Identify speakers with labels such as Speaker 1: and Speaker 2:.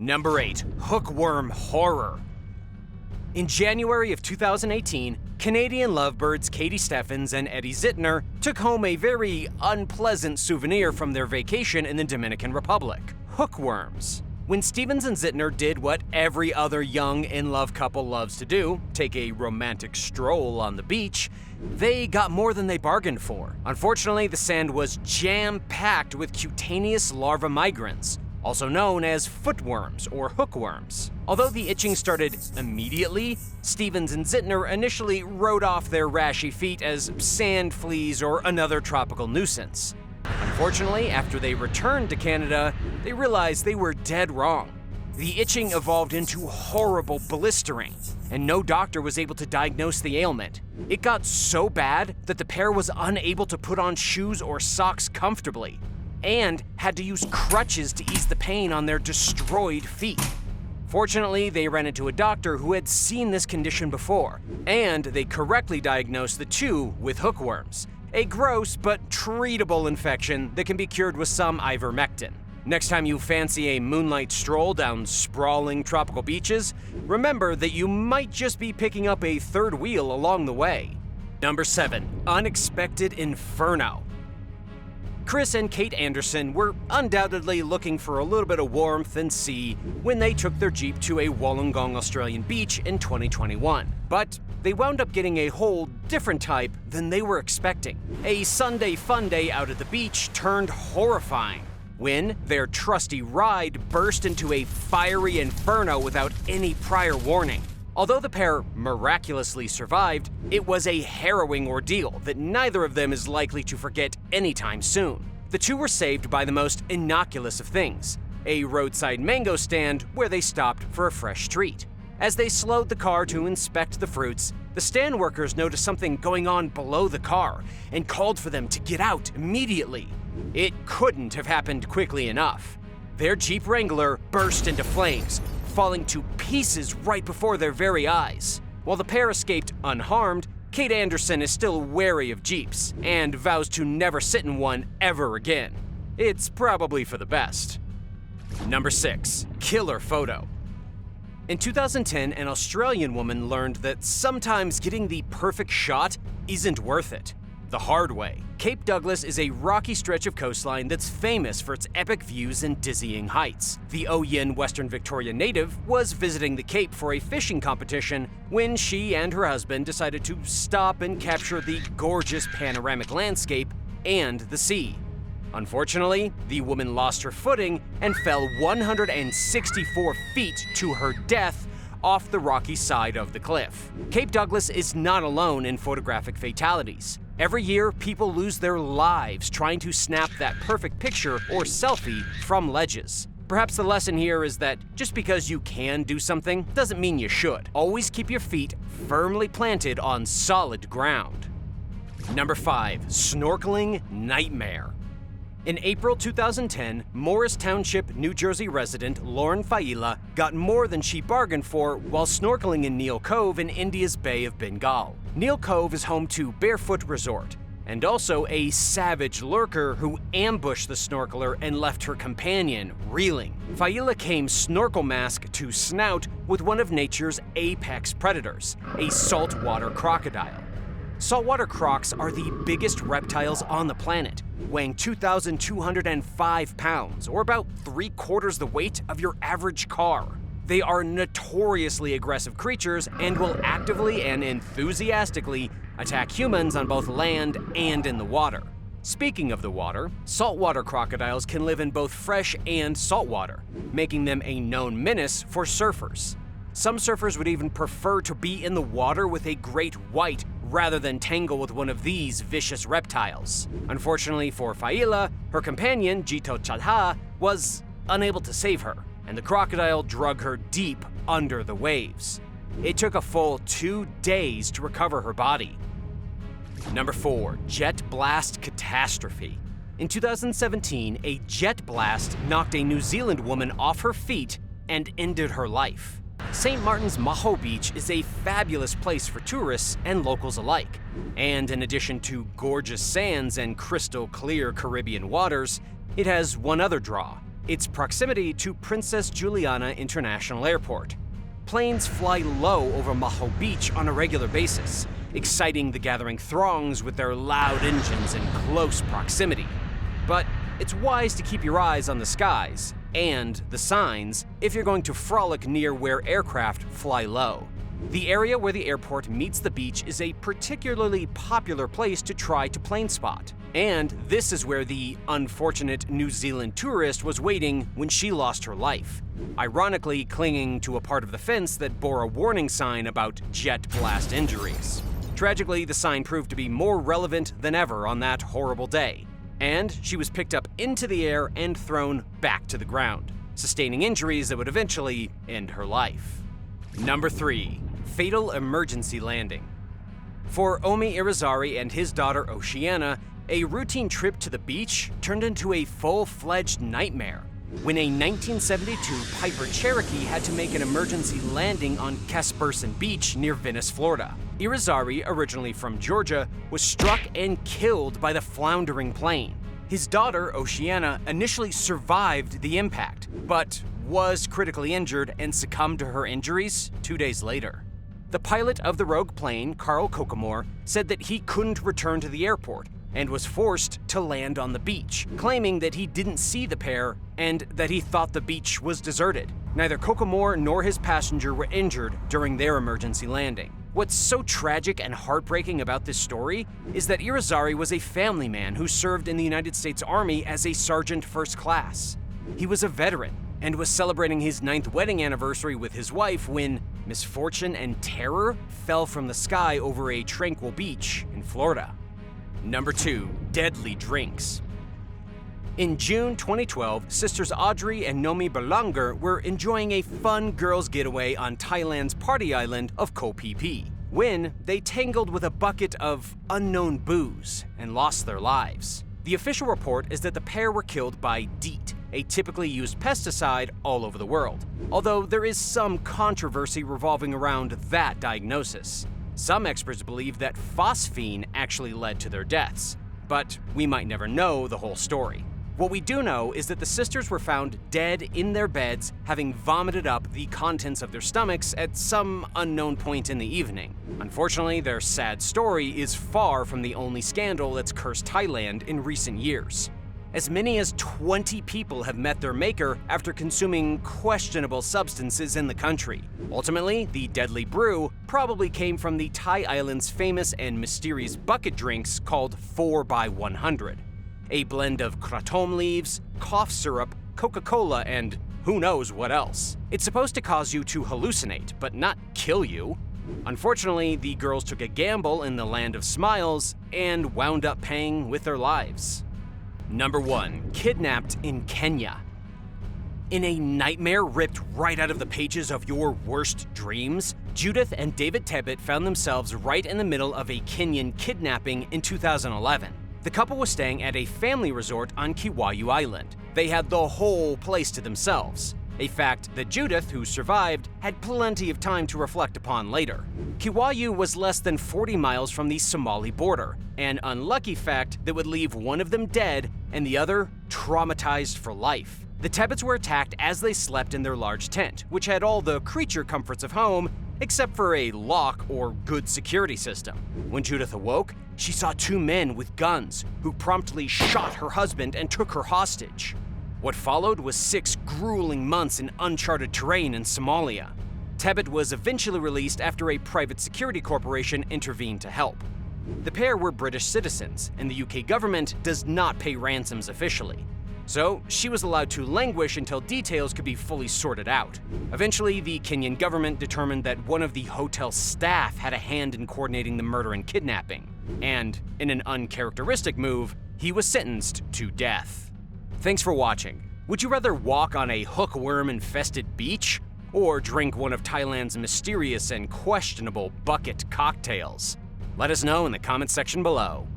Speaker 1: Number 8. Hookworm horror. In January of 2018, Canadian lovebirds Katie Steffens and Eddie Zittner took home a very unpleasant souvenir from their vacation in the Dominican Republic: hookworms. When Steffens and Zittner did what every other young in-love couple loves to do, take a romantic stroll on the beach, they got more than they bargained for. Unfortunately, the sand was jam-packed with cutaneous larva migrants, also known as footworms or hookworms. Although the itching started immediately, Steffens and Zittner initially wrote off their rashy feet as sand fleas or another tropical nuisance. Unfortunately, after they returned to Canada, they realized they were dead wrong. The itching evolved into horrible blistering, and no doctor was able to diagnose the ailment. It got so bad that the pair was unable to put on shoes or socks comfortably, and had to use crutches to ease the pain on their destroyed feet. Fortunately, they ran into a doctor who had seen this condition before, and they correctly diagnosed the two with hookworms, a gross but treatable infection that can be cured with some ivermectin. Next time you fancy a moonlight stroll down sprawling tropical beaches, remember that you might just be picking up a third wheel along the way. Number 7. Unexpected Inferno. Chris and Kate Anderson were undoubtedly looking for a little bit of warmth and sea when they took their Jeep to a Wollongong Australian beach in 2021. But they wound up getting a whole different type than they were expecting. A Sunday fun day out at the beach turned horrifying when their trusty ride burst into a fiery inferno without any prior warning. Although the pair miraculously survived, it was a harrowing ordeal that neither of them is likely to forget anytime soon. The two were saved by the most innocuous of things: a roadside mango stand where they stopped for a fresh treat. As they slowed the car to inspect the fruits, the stand workers noticed something going on below the car and called for them to get out immediately. It couldn't have happened quickly enough. Their Jeep Wrangler burst into flames, falling to pieces right before their very eyes. While the pair escaped unharmed, Kate Anderson is still wary of Jeeps and vows to never sit in one ever again. It's probably for the best. Number 6. Killer photo. In 2010, an Australian woman learned that sometimes getting the perfect shot isn't worth it. The hard way. Cape Douglas is a rocky stretch of coastline that's famous for its epic views and dizzying heights. The Oyin, Western Victoria native was visiting the Cape for a fishing competition when she and her husband decided to stop and capture the gorgeous panoramic landscape and the sea. Unfortunately, the woman lost her footing and fell 164 feet to her death off the rocky side of the cliff. Cape Douglas is not alone in photographic fatalities. Every year, people lose their lives trying to snap that perfect picture or selfie from ledges. Perhaps the lesson here is that just because you can do something doesn't mean you should. Always keep your feet firmly planted on solid ground. Number 5. Snorkeling Nightmare. In April 2010, Morris Township, New Jersey resident Lauren Failla got more than she bargained for while snorkeling in Neil Cove in India's Bay of Bengal. Neil Cove is home to Barefoot Resort, and also a savage lurker who ambushed the snorkeler and left her companion reeling. Failla came snorkel mask to snout with one of nature's apex predators, a saltwater crocodile. Saltwater crocs are the biggest reptiles on the planet, weighing 2,205 pounds, or about 3/4 the weight of your average car. They are notoriously aggressive creatures and will actively and enthusiastically attack humans on both land and in the water. Speaking of the water, saltwater crocodiles can live in both fresh and saltwater, making them a known menace for surfers. Some surfers would even prefer to be in the water with a great white rather than tangle with one of these vicious reptiles. Unfortunately for Failla, her companion, Jito Chadha, was unable to save her, and the crocodile drug her deep under the waves. It took a full 2 days to recover her body. Number 4. Jet blast catastrophe. In 2017, a jet blast knocked a New Zealand woman off her feet and ended her life. St. Martin's Maho Beach is a fabulous place for tourists and locals alike. And in addition to gorgeous sands and crystal clear Caribbean waters, it has one other draw: its proximity to Princess Juliana International Airport. Planes fly low over Maho Beach on a regular basis, exciting the gathering throngs with their loud engines in close proximity. But it's wise to keep your eyes on the skies and the signs if you're going to frolic near where aircraft fly low. The area where the airport meets the beach is a particularly popular place to try to plane spot. And this is where the unfortunate New Zealand tourist was waiting when she lost her life, ironically clinging to a part of the fence that bore a warning sign about jet blast injuries. Tragically, the sign proved to be more relevant than ever on that horrible day, and she was picked up into the air and thrown back to the ground, sustaining injuries that would eventually end her life. Number 3. Fatal emergency landing. For Omi Irizarry and his daughter Oceana, a routine trip to the beach turned into a full-fledged nightmare when a 1972 Piper Cherokee had to make an emergency landing on Casperson Beach near Venice, Florida. Irizarry, originally from Georgia, was struck and killed by the floundering plane. His daughter, Oceana, initially survived the impact, but was critically injured and succumbed to her injuries 2 days later. The pilot of the rogue plane, Carl Kokomor, said that he couldn't return to the airport and was forced to land on the beach, claiming that he didn't see the pair and that he thought the beach was deserted. Neither Kokomor nor his passenger were injured during their emergency landing. What's so tragic and heartbreaking about this story is that Irizarry was a family man who served in the United States Army as a sergeant first class. He was a veteran and was celebrating his 9th wedding anniversary with his wife when misfortune and terror fell from the sky over a tranquil beach in Florida. Number 2. Deadly drinks. In June 2012, sisters Audrey and Nomi Berlanger were enjoying a fun girls' getaway on Thailand's party island of Koh Phi Phi when they tangled with a bucket of unknown booze and lost their lives. The official report is that the pair were killed by DEET, a typically used pesticide all over the world, although there is some controversy revolving around that diagnosis. Some experts believe that phosphine actually led to their deaths, but we might never know the whole story. What we do know is that the sisters were found dead in their beds, having vomited up the contents of their stomachs at some unknown point in the evening. Unfortunately, their sad story is far from the only scandal that's cursed Thailand in recent years. As many as 20 people have met their maker after consuming questionable substances in the country. Ultimately, the deadly brew probably came from the Thai island's famous and mysterious bucket drinks called 4x100, a blend of kratom leaves, cough syrup, Coca-Cola, and who knows what else. It's supposed to cause you to hallucinate, but not kill you. Unfortunately, the girls took a gamble in the land of smiles and wound up paying with their lives. Number 1. Kidnapped in Kenya. In a nightmare ripped right out of the pages of your worst dreams, Judith and David Tebet found themselves right in the middle of a Kenyan kidnapping in 2011. The couple was staying at a family resort on Kiwayu Island. They had the whole place to themselves, a fact that Judith, who survived, had plenty of time to reflect upon later. Kiwayu was less than 40 miles from the Somali border, an unlucky fact that would leave one of them dead and the other traumatized for life. The Tebets were attacked as they slept in their large tent, which had all the creature comforts of home except for a lock or good security system. When Judith awoke, she saw 2 men with guns who promptly shot her husband and took her hostage. What followed was 6 grueling months in uncharted terrain in Somalia. Tebet was eventually released after a private security corporation intervened to help. The pair were British citizens, and the UK government does not pay ransoms officially. So she was allowed to languish until details could be fully sorted out. Eventually, the Kenyan government determined that one of the hotel staff had a hand in coordinating the murder and kidnapping, and in an uncharacteristic move, he was sentenced to death. Thanks for watching. Would you rather walk on a hookworm-infested beach or drink one of Thailand's mysterious and questionable bucket cocktails? Let us know in the comments section below.